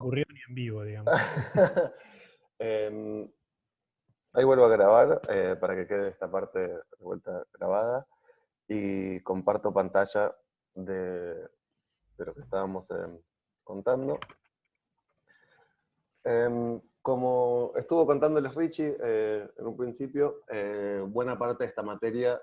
ocurrió ni en vivo, digamos. Em, Ahí vuelvo a grabar para que quede esta parte de vuelta grabada y comparto pantalla de lo que estábamos contando. Como estuvo contándoles Richie en un principio, buena parte de esta materia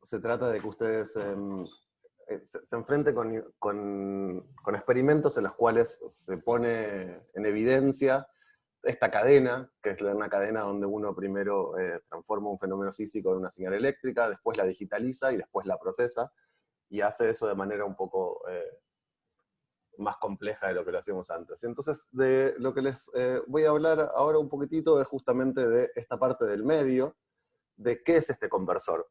se trata de que ustedes se enfrenten con experimentos en los cuales se pone en evidencia esta cadena, que es una cadena donde uno primero transforma un fenómeno físico en una señal eléctrica, después la digitaliza y después la procesa, y hace eso de manera un poco más compleja de lo que lo hacíamos antes. Entonces, de lo que les voy a hablar ahora un poquitito es justamente de esta parte del medio, de qué es este conversor.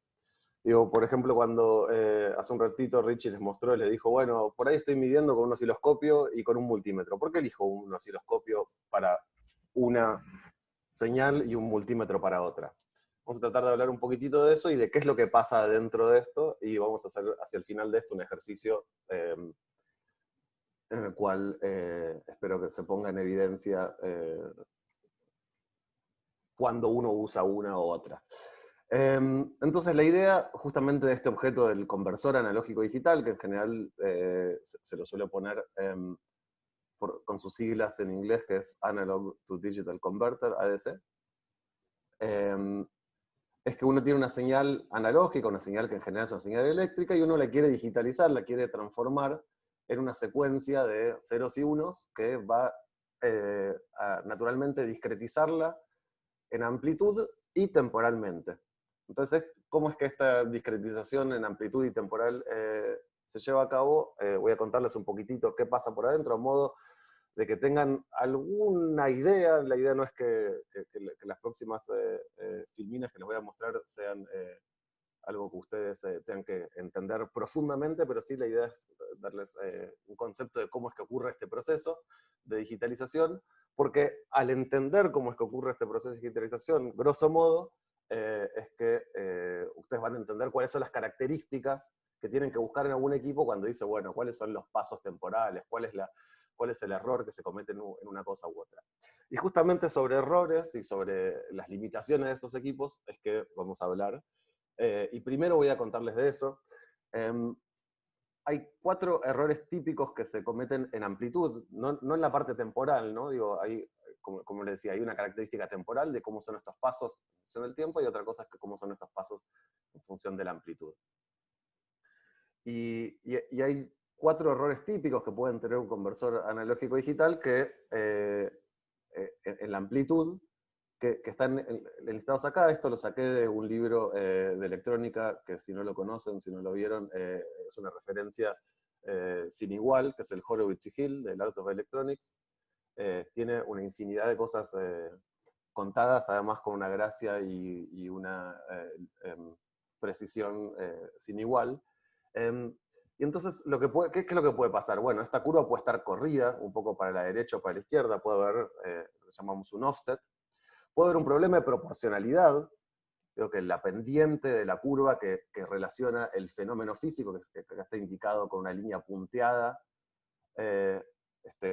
Digo, por ejemplo, cuando hace un ratito Richie les mostró, les dijo, bueno, por ahí estoy midiendo con un osciloscopio y con un multímetro. ¿Por qué elijo un osciloscopio para una señal y un multímetro para otra? Vamos a tratar de hablar un poquitito de eso y de qué es lo que pasa dentro de esto, y vamos a hacer hacia el final de esto un ejercicio en el cual espero que se ponga en evidencia cuando uno usa una u otra. Entonces la idea justamente de este objeto del conversor analógico digital, que en general se lo suele poner con sus siglas en inglés, que es Analog to Digital Converter, ADC, es que uno tiene una señal analógica, una señal que en general es una señal eléctrica, y uno la quiere digitalizar, la quiere transformar en una secuencia de ceros y unos que va a naturalmente discretizarla en amplitud y temporalmente. Entonces, ¿cómo es que esta discretización en amplitud y temporal se lleva a cabo? Voy a contarles un poquitito qué pasa por adentro, a modo de que tengan alguna idea. La idea no es que las próximas filminas que les voy a mostrar sean algo que ustedes tengan que entender profundamente, pero sí la idea es darles un concepto de cómo es que ocurre este proceso de digitalización, porque al entender cómo es que ocurre este proceso de digitalización, grosso modo, es que ustedes van a entender cuáles son las características que tienen que buscar en algún equipo cuando dice, bueno, cuáles son los pasos temporales, cuál es el error que se comete en una cosa u otra. Y justamente sobre errores y sobre las limitaciones de estos equipos es que vamos a hablar. Y primero voy a contarles de eso. Hay 4 errores típicos que se cometen en amplitud, no en la parte temporal, ¿no? Digo, hay, como les decía, hay una característica temporal de cómo son estos pasos en función del tiempo, y otra cosa es que cómo son estos pasos en función de la amplitud. Y hay 4 errores típicos que pueden tener un conversor analógico digital que en la amplitud, que están listados acá. Esto lo saqué de un libro de electrónica, que si no lo conocen, si no lo vieron, es una referencia sin igual, que es el Horowitz y Hill, del Art of Electronics. Tiene una infinidad de cosas contadas, además con una gracia y una precisión sin igual. Y entonces, ¿qué es lo que puede pasar? Bueno, esta curva puede estar corrida, un poco para la derecha o para la izquierda, puede haber lo que llamamos un offset. Puede haber un problema de proporcionalidad. Creo que la pendiente de la curva que relaciona el fenómeno físico, que está indicado con una línea punteada,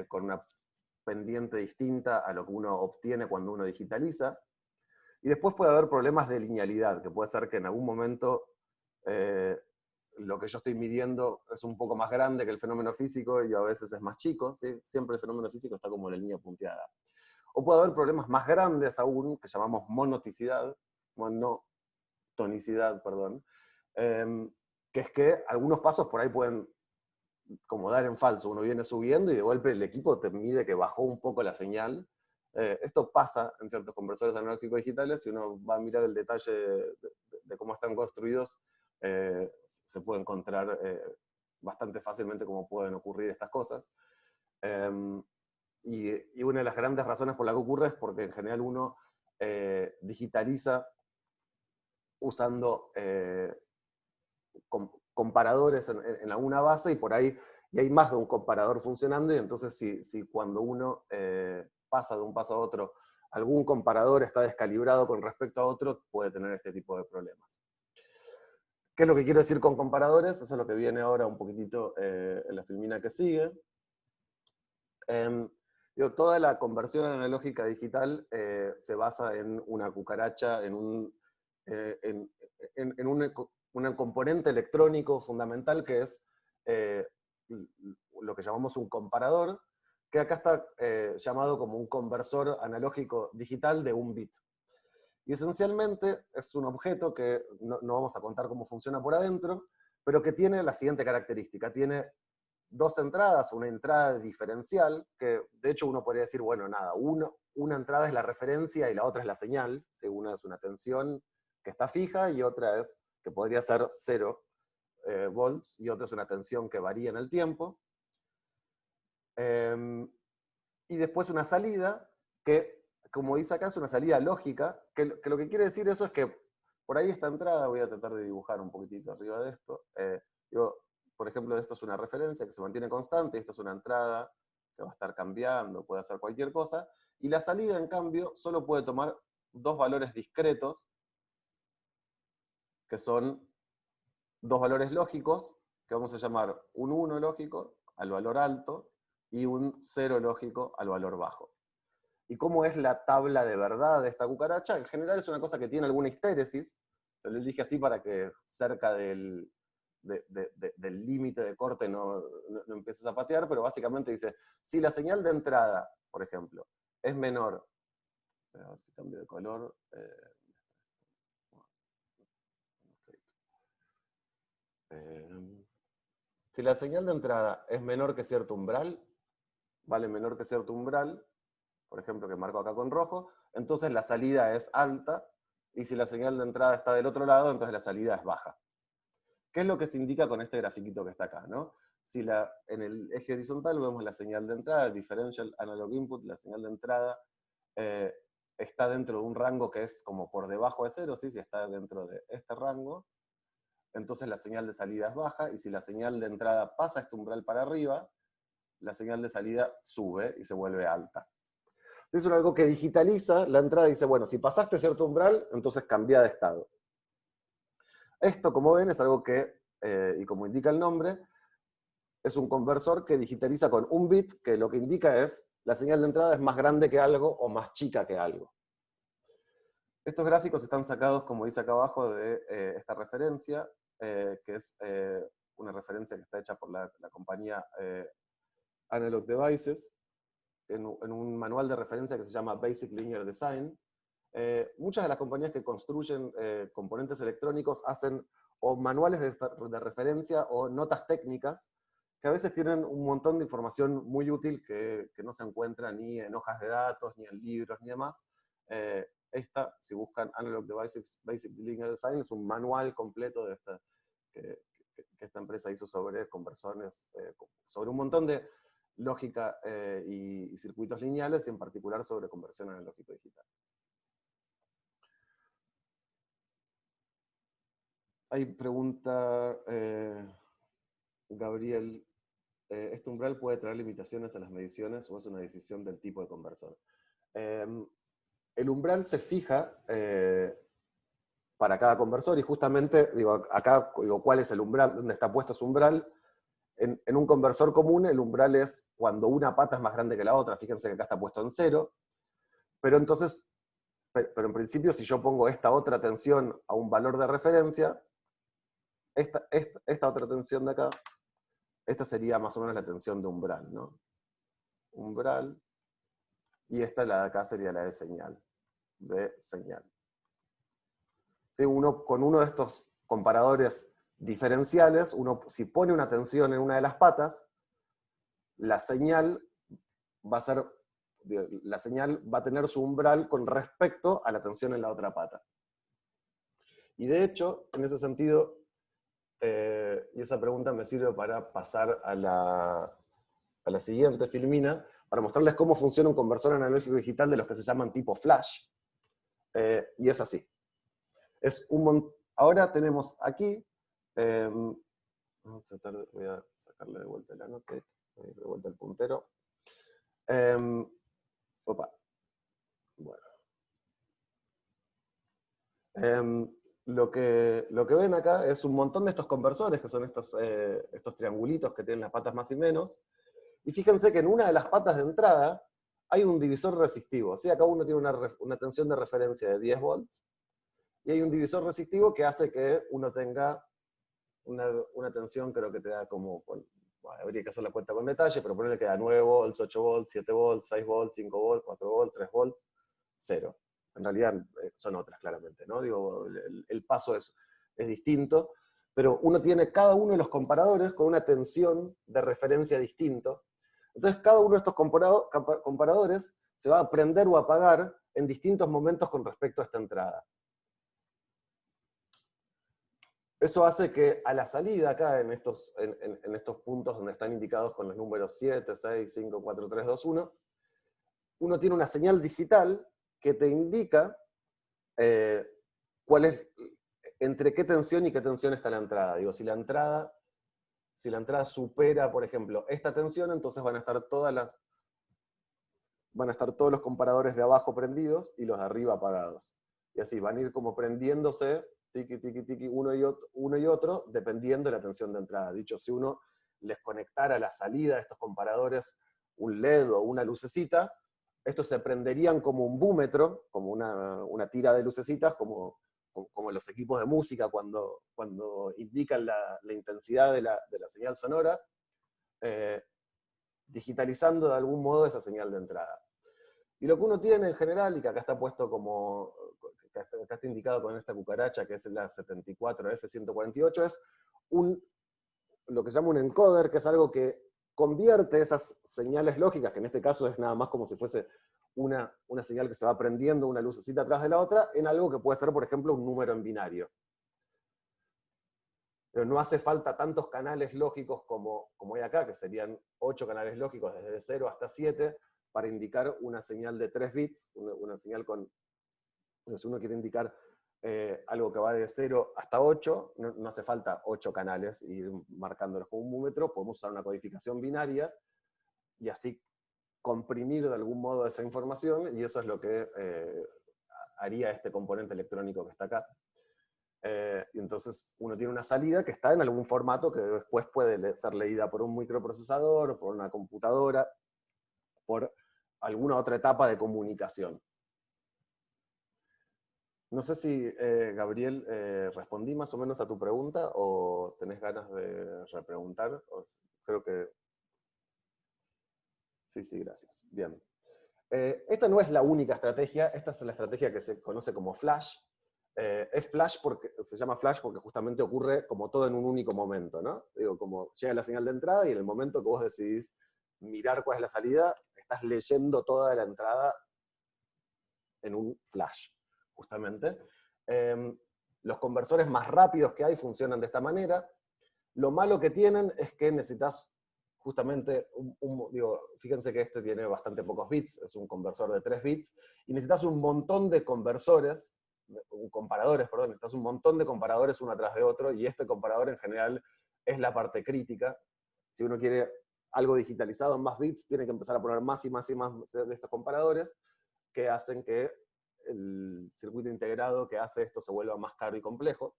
con una pendiente distinta a lo que uno obtiene cuando uno digitaliza. Y después puede haber problemas de linealidad, que puede ser que en algún momento lo que yo estoy midiendo es un poco más grande que el fenómeno físico y a veces es más chico, ¿sí? Siempre el fenómeno físico está como en la línea punteada. O puede haber problemas más grandes aún, que llamamos monotonicidad, perdón, que es que algunos pasos por ahí pueden como dar en falso. Uno viene subiendo y de golpe el equipo te mide que bajó un poco la señal. Esto pasa en ciertos conversores analógicos digitales. Si uno va a mirar el detalle de cómo están construidos, se puede encontrar bastante fácilmente cómo pueden ocurrir estas cosas. Y una de las grandes razones por la que ocurre es porque en general uno digitaliza usando comparadores en alguna base, y por ahí y hay más de un comparador funcionando, y entonces si cuando uno pasa de un paso a otro, algún comparador está descalibrado con respecto a otro, puede tener este tipo de problemas. ¿Qué es lo que quiero decir con comparadores? Eso es lo que viene ahora un poquitito en la filmina que sigue. Toda la conversión analógica digital se basa en una cucaracha, en un componente electrónico fundamental que es lo que llamamos un comparador, que acá está llamado como un conversor analógico digital de un bit. Y esencialmente es un objeto que no vamos a contar cómo funciona por adentro, pero que tiene la siguiente característica. Tiene dos entradas, una entrada diferencial, que de hecho uno podría decir, bueno, nada, una entrada es la referencia y la otra es la señal. ¿Sí? Una es una tensión que está fija y otra es que podría ser 0 volts, y otra es una tensión que varía en el tiempo. Y después una salida que, como dice acá, es una salida lógica, que lo que quiere decir eso es que por ahí esta entrada, voy a tratar de dibujar un poquitito arriba de esto, por ejemplo, esto es una referencia que se mantiene constante, esta es una entrada que va a estar cambiando, puede hacer cualquier cosa, y la salida, en cambio, solo puede tomar dos valores discretos, que son dos valores lógicos, que vamos a llamar un 1 lógico al valor alto, y un 0 lógico al valor bajo. ¿Y cómo es la tabla de verdad de esta cucaracha? En general es una cosa que tiene alguna histéresis, se lo elige así para que cerca del límite de corte no empieces a patear, pero básicamente dice, si la señal de entrada, por ejemplo, es menor, a ver si cambio de color, si la señal de entrada es menor que cierto umbral, vale menor que cierto umbral, por ejemplo, que marco acá con rojo, entonces la salida es alta, y si la señal de entrada está del otro lado, entonces la salida es baja. ¿Qué es lo que se indica con este grafiquito que está acá, ¿no? Si en el eje horizontal vemos la señal de entrada, el differential analog input, la señal de entrada está dentro de un rango que es como por debajo de 0, ¿sí? Si está dentro de este rango, entonces la señal de salida es baja, y si la señal de entrada pasa este umbral para arriba, la señal de salida sube y se vuelve alta. Es algo que digitaliza la entrada y dice, bueno, si pasaste cierto umbral, entonces cambia de estado. Esto, como ven, es algo que, y como indica el nombre, es un conversor que digitaliza con un bit, que lo que indica es, la señal de entrada es más grande que algo o más chica que algo. Estos gráficos están sacados, como dice acá abajo, de esta referencia, que es una referencia que está hecha por la compañía Analog Devices, en un manual de referencia que se llama Basic Linear Design. Muchas de las compañías que construyen componentes electrónicos hacen o manuales de referencia o notas técnicas, que a veces tienen un montón de información muy útil que no se encuentra ni en hojas de datos, ni en libros, ni demás. Esta, si buscan Analog Devices Basic Linear Design, es un manual completo de que esta empresa hizo sobre conversores, sobre un montón de lógica y circuitos lineales, y en particular sobre conversión analógico digital. Hay pregunta, Gabriel, ¿este umbral puede traer limitaciones a las mediciones o es una decisión del tipo de conversor? El umbral se fija para cada conversor, y justamente, digo, acá digo, ¿cuál es el umbral? ¿Dónde está puesto ese umbral? En un conversor común, el umbral es cuando una pata es más grande que la otra. Fíjense que acá está puesto en 0, pero entonces, pero en principio, si yo pongo esta otra tensión a un valor de referencia, esta otra tensión de acá, esta sería más o menos la tensión de umbral, ¿no? Umbral, y esta, la de acá, sería la de señal. ¿Sí? Con uno de estos comparadores diferenciales, si pone una tensión en una de las patas, la señal va a tener su umbral con respecto a la tensión en la otra pata. Y de hecho, en ese sentido, y esa pregunta me sirve para pasar a la siguiente filmina, para mostrarles cómo funciona un conversor analógico digital de los que se llaman tipo flash. Y es así. Ahora tenemos aquí, voy a sacarle de vuelta la nota, de vuelta el puntero. Opa. Bueno. Lo que ven acá es un montón de estos conversores, que son estos triangulitos que tienen las patas más y menos, Y fíjense que en una de las patas de entrada hay un divisor resistivo. ¿Sí? Acá uno tiene una tensión de referencia de 10 volts, y hay un divisor resistivo que hace que uno tenga una tensión, creo que te da como, bueno, habría que hacer la cuenta con detalle, pero ponerle que da 9 volts, 8 volts, 7 volts, 6 volts, 5 volts, 4 volts, 3 volts, 0. En realidad son otras, claramente, ¿no? Digo, el paso es distinto, pero uno tiene cada uno de los comparadores con una tensión de referencia distinto. Entonces, cada uno de estos comparadores se va a prender o apagar en distintos momentos con respecto a esta entrada. Eso hace que a la salida, acá en estos puntos donde están indicados con los números 7, 6, 5, 4, 3, 2, 1, uno tiene una señal digital que te indica cuál es, entre qué tensión y qué tensión está la entrada. Digo, si la entrada supera, por ejemplo, esta tensión, entonces van a estar todos los comparadores de abajo prendidos y los de arriba apagados. Y así van a ir como prendiéndose, tiki, tiki, tiki, uno y otro, dependiendo de la tensión de entrada. Dicho, si uno les conectara a la salida de estos comparadores un LED o una lucecita, estos se prenderían como un búmetro, como una tira de lucecitas, como los equipos de música cuando indican la intensidad de la señal sonora, digitalizando de algún modo esa señal de entrada. Y lo que uno tiene en general, y que acá está puesto como, acá está indicado con esta cucaracha, que es la 74F148, es lo que se llama un encoder, que es algo que convierte esas señales lógicas, que en este caso es nada más como si fuese una señal que se va prendiendo una lucecita atrás de la otra, en algo que puede ser, por ejemplo, un número en binario. Pero no hace falta tantos canales lógicos como hay acá, que serían 8 canales lógicos desde 0 hasta 7, para indicar una señal de 3 bits, una señal con... Si uno quiere indicar algo que va de 0 hasta 8, no hace falta 8 canales y ir marcándolos con un búmetro, podemos usar una codificación binaria y así comprimir de algún modo esa información, y eso es lo que haría este componente electrónico que está acá. Y entonces uno tiene una salida que está en algún formato que después puede ser leída por un microprocesador, por una computadora, por alguna otra etapa de comunicación. No sé si, Gabriel, respondí más o menos a tu pregunta, o tenés ganas de repreguntar. Creo que... Sí, gracias. Bien. Esta no es la única estrategia, esta es la estrategia que se conoce como flash. Es flash porque se llama flash porque justamente ocurre como todo en un único momento, ¿no? Digo, como llega la señal de entrada y en el momento que vos decidís mirar cuál es la salida, estás leyendo toda la entrada en un flash, justamente. Los conversores más rápidos que hay funcionan de esta manera. Lo malo que tienen es que necesitas justamente, fíjense que este tiene bastante pocos bits, es un conversor de 3 bits, y necesitas un montón de comparadores, necesitas un montón de comparadores uno atrás de otro, y este comparador en general es la parte crítica. Si uno quiere algo digitalizado en más bits, tiene que empezar a poner más y más y más de estos comparadores, que hacen que el circuito integrado que hace esto se vuelva más caro y complejo.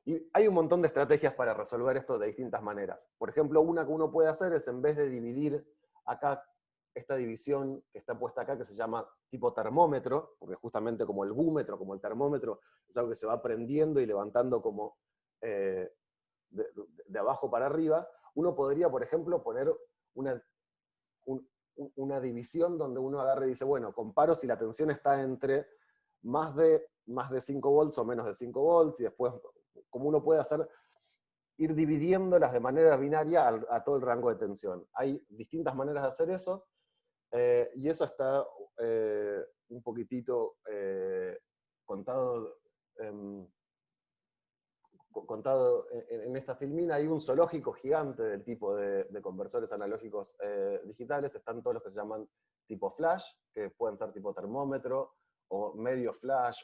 Y hay un montón de estrategias para resolver esto de distintas maneras. Por ejemplo, una que uno puede hacer es, en vez de dividir acá, esta división que está puesta acá, que se llama tipo termómetro, porque justamente como el búmetro, como el termómetro, es algo que se va prendiendo y levantando como de abajo para arriba, uno podría, por ejemplo, poner una división donde uno agarre y dice, bueno, comparo si la tensión está entre más de 5 volts o menos de 5 volts, y después, como uno puede hacer, ir dividiéndolas de manera binaria a todo el rango de tensión. Hay distintas maneras de hacer eso, y eso está un poquitito contado en esta filmina. Hay un zoológico gigante del tipo de conversores analógicos digitales. Están todos los que se llaman tipo flash, que pueden ser tipo termómetro, o medio flash,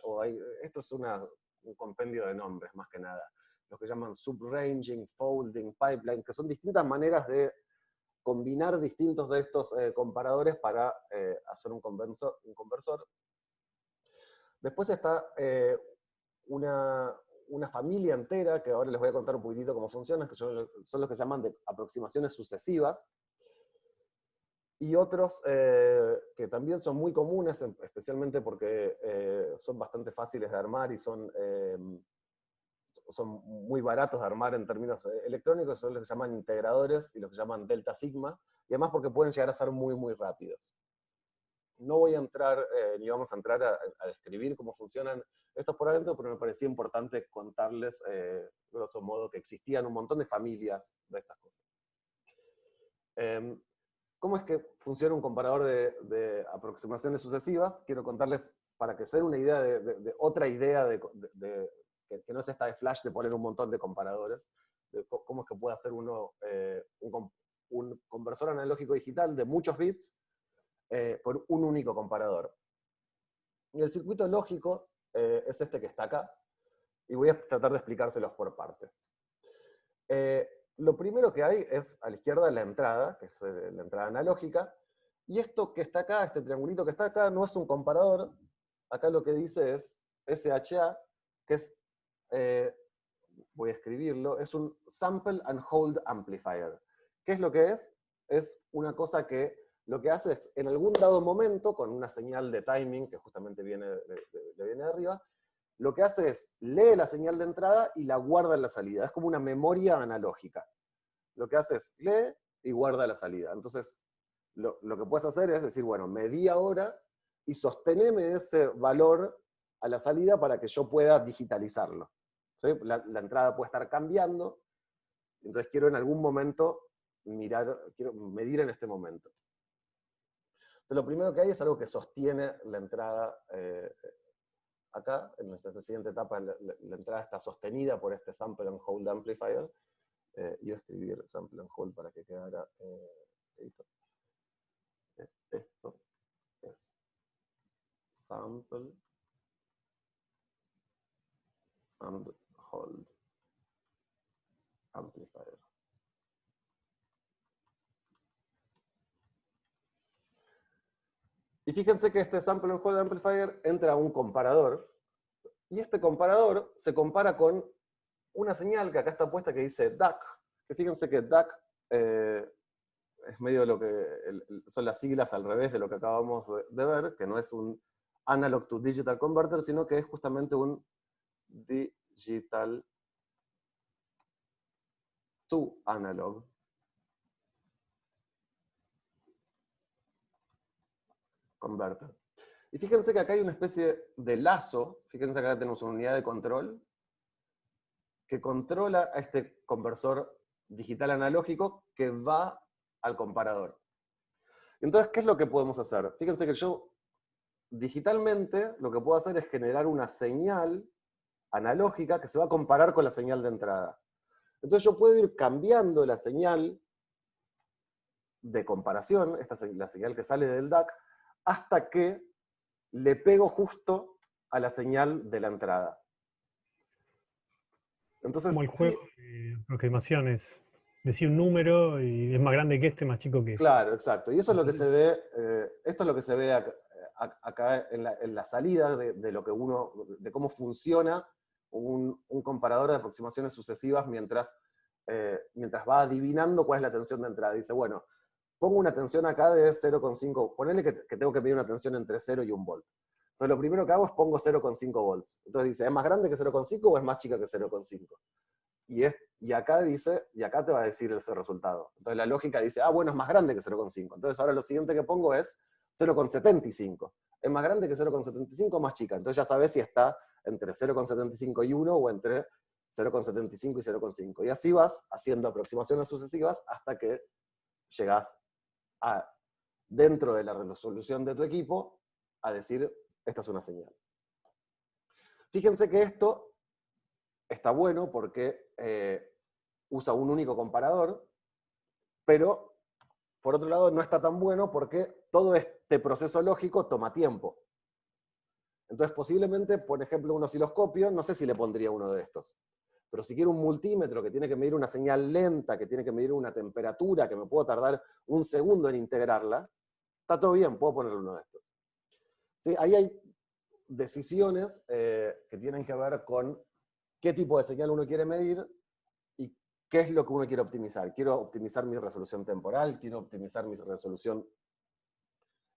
esto es un compendio de nombres más que nada. Los que llaman subranging, folding, pipeline, que son distintas maneras de combinar distintos de estos comparadores para hacer un conversor. Después está una una familia entera, que ahora les voy a contar un poquitito cómo funcionan, que son los que se llaman de aproximaciones sucesivas, y otros que también son muy comunes, especialmente porque son bastante fáciles de armar y son muy baratos de armar en términos electrónicos, son los que se llaman integradores y los que se llaman delta sigma, y además porque pueden llegar a ser muy, muy rápidos. No voy a entrar, ni vamos a entrar a describir cómo funcionan estos por adentro, pero me parecía importante contarles, grosso modo, que existían un montón de familias de estas cosas. ¿Cómo es que funciona un comparador de aproximaciones sucesivas? Quiero contarles, para que se den una idea de otra idea que no es esta de Flash de poner un montón de comparadores, de cómo es que puede hacer uno un conversor analógico digital de muchos bits por un único comparador. Y el circuito lógico es este que está acá, y voy a tratar de explicárselos por partes. Lo primero que hay es a la izquierda la entrada, que es la entrada analógica, y esto que está acá, este triangulito que está acá, no es un comparador, acá lo que dice es SHA, que es, voy a escribirlo, es un Sample and Hold Amplifier. ¿Qué es lo que es? Es una cosa que lo que hace es, en algún dado momento, con una señal de timing, que justamente viene de arriba, lo que hace es, lee la señal de entrada y la guarda en la salida. Es como una memoria analógica. Lo que hace es, lee y guarda la salida. Entonces, lo que puedes hacer es decir, bueno, medí ahora y sosteneme ese valor a la salida para que yo pueda digitalizarlo. ¿Sí? La entrada puede estar cambiando, entonces quiero en algún momento quiero medir en este momento. Entonces, lo primero que hay es algo que sostiene la entrada. Acá, en esta siguiente etapa, la entrada está sostenida por este Sample and Hold Amplifier. Yo escribir Sample and Hold para que quedara esto es Sample and Hold Amplifier. Y fíjense que este Sample and Hold Amplifier entra a un comparador, y este comparador se compara con una señal que acá está puesta que dice DAC, que fíjense que DAC es medio lo que son las siglas al revés de lo que acabamos de ver, que no es un Analog to Digital Converter, sino que es justamente un Digital to Analog Converter. Y fíjense que acá hay una especie de lazo, fíjense que acá tenemos una unidad de control, que controla a este conversor digital analógico que va al comparador. Entonces, ¿qué es lo que podemos hacer? Fíjense que yo, digitalmente, lo que puedo hacer es generar una señal analógica que se va a comparar con la señal de entrada. Entonces yo puedo ir cambiando la señal de comparación, la señal que sale del DAC, hasta que le pego justo a la señal de la entrada. Entonces, como el juego de aproximaciones. Decía un número y es más grande que este, más chico que... claro, exacto. Y eso es lo que se ve, esto es lo que se ve acá en la salida de lo que de cómo funciona un comparador de aproximaciones sucesivas mientras va adivinando cuál es la tensión de entrada. Dice, bueno, pongo una tensión acá de 0,5, ponele que tengo que medir una tensión entre 0 y 1 volt. Entonces lo primero que hago es pongo 0,5 volts. Entonces dice, ¿es más grande que 0,5 o es más chica que 0,5? Y acá te va a decir ese resultado. Entonces la lógica dice, bueno, es más grande que 0,5. Entonces ahora lo siguiente que pongo es 0,75. ¿Es más grande que 0,75 o más chica? Entonces ya sabes si está entre 0,75 y 1 o entre 0,75 y 0,5. Y así vas haciendo aproximaciones sucesivas hasta que llegas dentro de la resolución de tu equipo, a decir, esta es una señal. Fíjense que esto está bueno porque usa un único comparador, pero por otro lado no está tan bueno porque todo este proceso lógico toma tiempo. Entonces posiblemente, por ejemplo, un osciloscopio, no sé si le pondría uno de estos. Pero si quiero un multímetro que tiene que medir una señal lenta, que tiene que medir una temperatura, que me puedo tardar un segundo en integrarla, está todo bien, puedo poner uno de estos. ¿Sí? Ahí hay decisiones que tienen que ver con qué tipo de señal uno quiere medir y qué es lo que uno quiere optimizar. Quiero optimizar mi resolución temporal, quiero optimizar mi resolución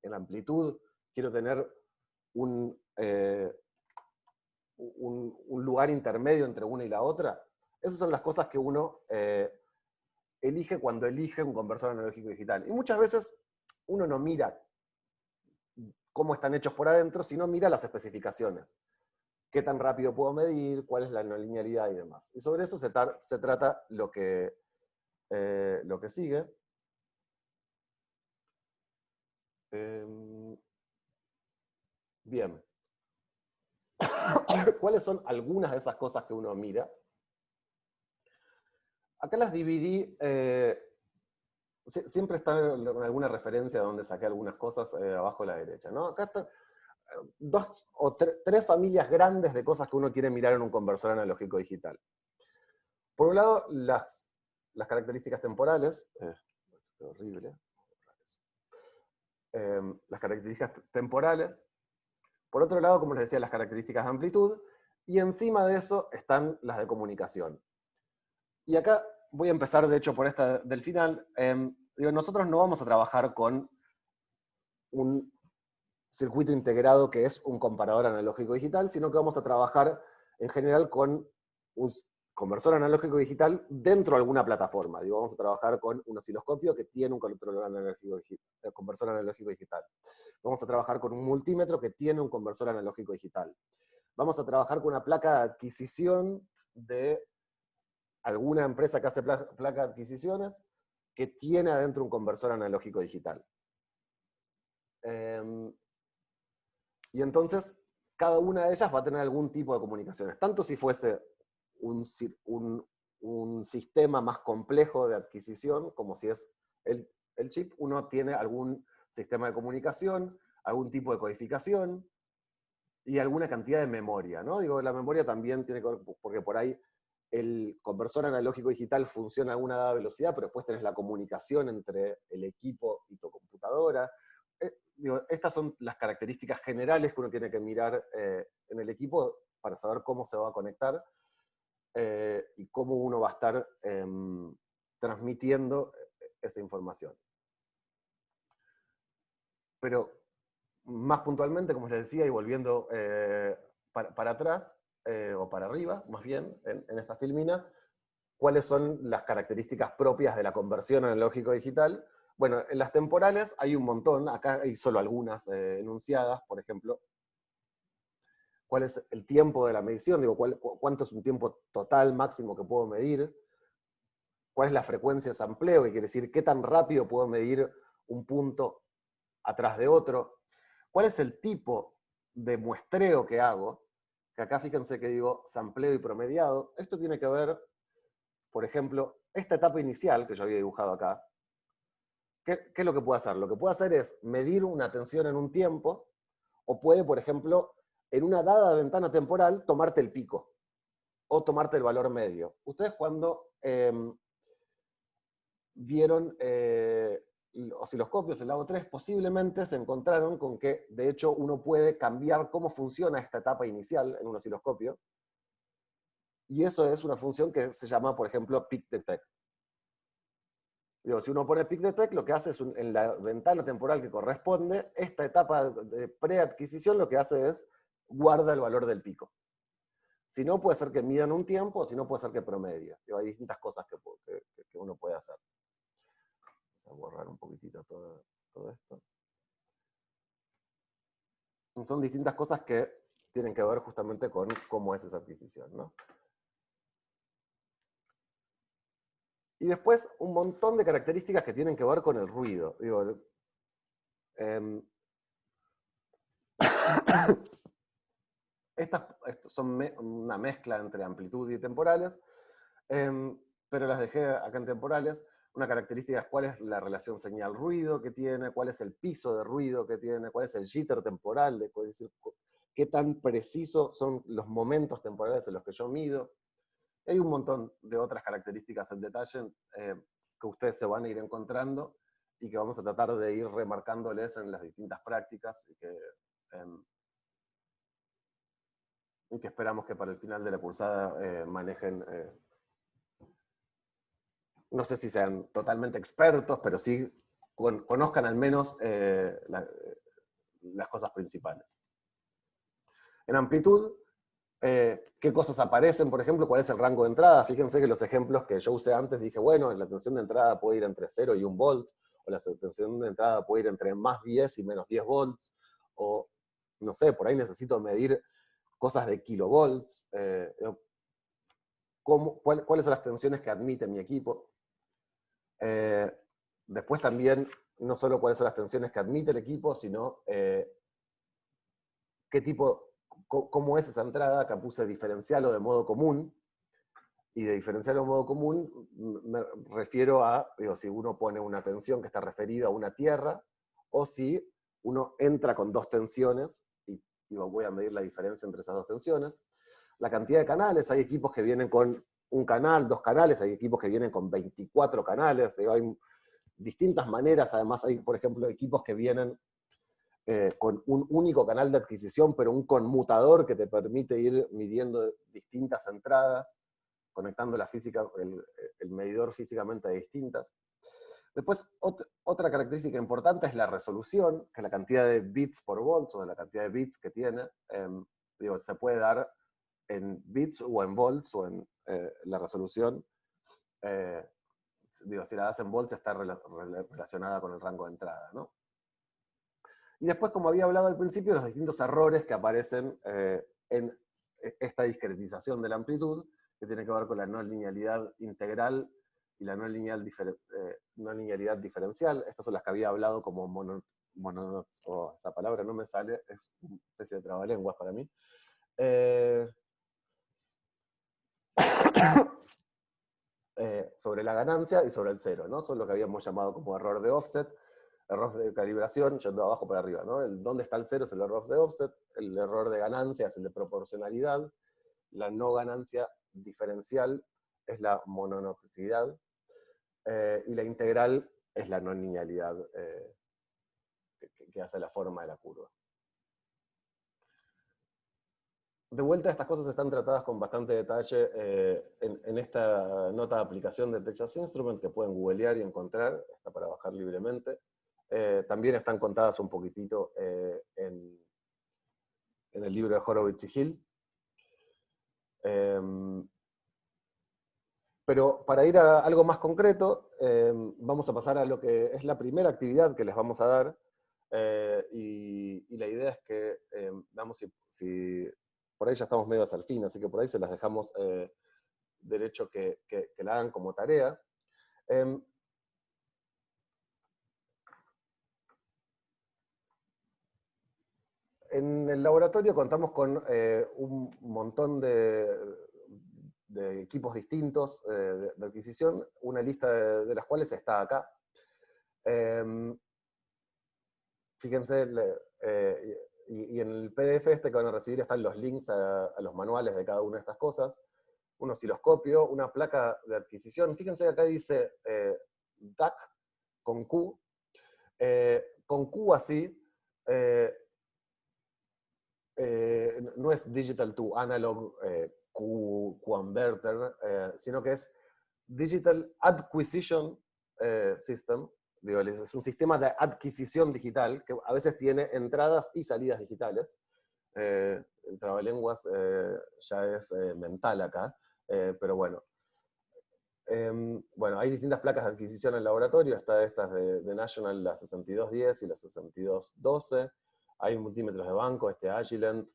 en amplitud, quiero tener un, un lugar intermedio entre una y la otra. Esas son las cosas que uno elige cuando elige un conversor analógico digital. Y muchas veces uno no mira cómo están hechos por adentro, sino mira las especificaciones. Qué tan rápido puedo medir, cuál es la no linealidad y demás. Y sobre eso se trata lo que sigue. Bien. ¿Cuáles son algunas de esas cosas que uno mira? Acá las dividí, siempre está en alguna referencia donde saqué algunas cosas abajo a la derecha, ¿no? Acá están dos o tres familias grandes de cosas que uno quiere mirar en un conversor analógico digital. Por un lado, las características temporales, qué horrible, las características temporales. Por otro lado, como les decía, las características de amplitud, y encima de eso están las de comunicación. Y acá voy a empezar, de hecho, por esta del final. Digo, nosotros no vamos a trabajar con un circuito integrado que es un comparador analógico digital, sino que vamos a trabajar en general con un conversor analógico digital dentro de alguna plataforma. Digo, vamos a trabajar con un osciloscopio que tiene un conversor analógico digital. Vamos a trabajar con un multímetro que tiene un conversor analógico digital. Vamos a trabajar con una placa de adquisición de alguna empresa que hace placa de adquisiciones que tiene adentro un conversor analógico digital. Y entonces, cada una de ellas va a tener algún tipo de comunicaciones. Tanto si fuese un sistema más complejo de adquisición, como si es el chip, uno tiene algún sistema de comunicación, algún tipo de codificación y alguna cantidad de memoria, ¿no? Digo, la memoria también tiene que ver, porque por ahí el conversor analógico digital funciona a una dada velocidad, pero después tenés la comunicación entre el equipo y tu computadora. Digo, estas son las características generales que uno tiene que mirar en el equipo para saber cómo se va a conectar y cómo uno va a estar transmitiendo esa información. Pero más puntualmente, como les decía, y volviendo para atrás, o para arriba, más bien, en esta filmina, ¿cuáles son las características propias de la conversión analógico-digital? Bueno, en las temporales hay un montón, acá hay solo algunas enunciadas, por ejemplo, ¿cuál es el tiempo de la medición? Digo, ¿cuánto es un tiempo total máximo que puedo medir? ¿Cuál es la frecuencia de sampleo? Que quiere decir, ¿qué tan rápido puedo medir un punto atrás de otro? ¿Cuál es el tipo de muestreo que hago? Que acá fíjense que digo sampleo y promediado. Esto tiene que ver, por ejemplo, esta etapa inicial que yo había dibujado acá. ¿Qué es lo que puedo hacer? Lo que puedo hacer es medir una tensión en un tiempo, o puede, por ejemplo, en una dada ventana temporal, tomarte el pico, o tomarte el valor medio. Ustedes cuando vieron osciloscopios, el lago 3, posiblemente se encontraron con que, de hecho, uno puede cambiar cómo funciona esta etapa inicial en un osciloscopio, y eso es una función que se llama, por ejemplo, peak detect. Digo, si uno pone peak detect, lo que hace es, en la ventana temporal que corresponde, esta etapa de preadquisición lo que hace es guarda el valor del pico. Si no, puede ser que midan un tiempo, si no, puede ser que promedie. Digo, hay distintas cosas que uno puede hacer. Vamos a borrar un poquitito todo esto. Son distintas cosas que tienen que ver justamente con cómo es esa adquisición, ¿no? Y después un montón de características que tienen que ver con el ruido. Digo, estas son una mezcla entre amplitud y temporales, pero las dejé acá en temporales. Una característica es cuál es la relación señal-ruido que tiene, cuál es el piso de ruido que tiene, cuál es el jitter temporal, es decir, qué tan precisos son los momentos temporales en los que yo mido. Hay un montón de otras características en detalle que ustedes se van a ir encontrando y que vamos a tratar de ir remarcándoles en las distintas prácticas y que y que esperamos que para el final de la cursada manejen, no sé si sean totalmente expertos, pero sí conozcan al menos las cosas principales. En amplitud, qué cosas aparecen, por ejemplo, cuál es el rango de entrada. Fíjense que los ejemplos que yo usé antes, dije, bueno, la tensión de entrada puede ir entre 0 y 1 volt, o la tensión de entrada puede ir entre más 10 y menos 10 volts, o no sé, por ahí necesito medir cosas de kilovolts, cuáles son las tensiones que admite mi equipo. Después también, no solo cuáles son las tensiones que admite el equipo, sino qué tipo, cómo es esa entrada. Acá puse diferencial o de modo común, y de diferencial o modo común me refiero a, digo, si uno pone una tensión que está referida a una tierra, o si uno entra con dos tensiones, y digo, voy a medir la diferencia entre esas dos tensiones. La cantidad de canales, hay equipos que vienen con un canal, dos canales, hay equipos que vienen con 24 canales, digo, hay distintas maneras. Además hay, por ejemplo, equipos que vienen con un único canal de adquisición, pero un conmutador que te permite ir midiendo distintas entradas, conectando la física, el medidor físicamente a distintas. Después, otra característica importante es la resolución, que es la cantidad de bits por volts, o de la cantidad de bits que tiene. Digo, se puede dar en bits o en volts, o en la resolución. Digo, si la das en volts está relacionada con el rango de entrada, ¿no? Y después, como había hablado al principio, los distintos errores que aparecen en esta discretización de la amplitud, que tiene que ver con la no linealidad integral y la no linealidad diferencial. Estas son las que había hablado como esa palabra no me sale, es una especie de trabalenguas para mí. Sobre la ganancia y sobre el cero, ¿no? Son lo que habíamos llamado como error de offset, error de calibración, yendo de abajo para arriba, ¿no? Dónde está el cero es el error de offset, el error de ganancia es el de proporcionalidad, la no ganancia diferencial es la monotoxicidad, y la integral es la no linealidad que hace la forma de la curva. De vuelta, estas cosas están tratadas con bastante detalle en esta nota de aplicación de Texas Instruments, que pueden googlear y encontrar, está para bajar libremente. También están contadas un poquitito en el libro de Horowitz y Hill. Pero para ir a algo más concreto, vamos a pasar a lo que es la primera actividad que les vamos a dar, y la idea es que, veamos si por ahí ya estamos medio hacia el fin, así que por ahí se las dejamos derecho que la hagan como tarea. En el laboratorio contamos con un montón de equipos distintos de adquisición, una lista de las cuales está acá. Fíjense, y en el PDF este que van a recibir están los links a los manuales de cada una de estas cosas. Un osciloscopio, una placa de adquisición. Fíjense que acá dice DAC con Q. Con Q así, no es Digital to Analog Converter, sino que es Digital Acquisition System. Digo, es un sistema de adquisición digital que a veces tiene entradas y salidas digitales. El trabalenguas ya es mental acá, pero bueno. Bueno, hay distintas placas de adquisición en el laboratorio, está estas de National, la 6210 y la 6212. Hay multímetros de banco, este Agilent,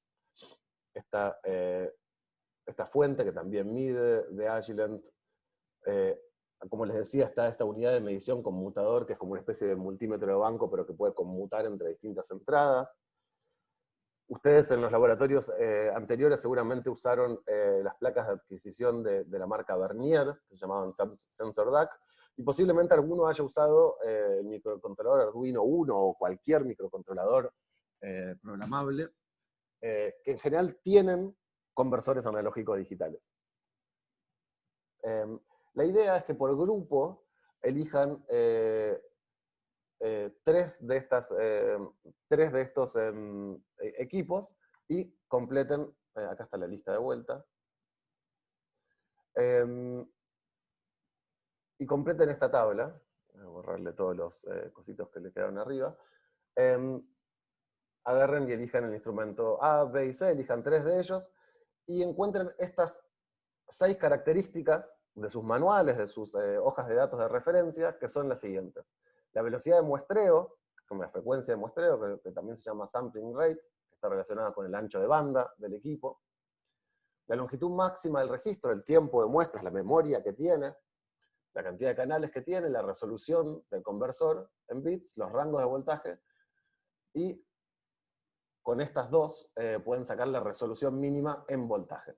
esta fuente que también mide de Agilent. Como les decía, está esta unidad de medición conmutador, que es como una especie de multímetro de banco, pero que puede conmutar entre distintas entradas. Ustedes en los laboratorios anteriores seguramente usaron las placas de adquisición de la marca Vernier, que se llamaban Sensor DAC, y posiblemente alguno haya usado el microcontrolador Arduino Uno o cualquier microcontrolador programable, que en general tienen conversores analógicos digitales. La idea es que por grupo elijan tres de estos equipos y completen acá está la lista de vuelta. Y completen esta tabla. Voy a borrarle todos los cositos que le quedaron arriba. Agarren y elijan el instrumento A, B y C, elijan 3 de ellos, y encuentren estas 6 características de sus manuales, de sus hojas de datos de referencia, que son las siguientes. La velocidad de muestreo, como la frecuencia de muestreo, que también se llama sampling rate, que está relacionada con el ancho de banda del equipo. La longitud máxima del registro, el tiempo de muestras, la memoria que tiene, la cantidad de canales que tiene, la resolución del conversor en bits, los rangos de voltaje, y con estas dos pueden sacar la resolución mínima en voltaje.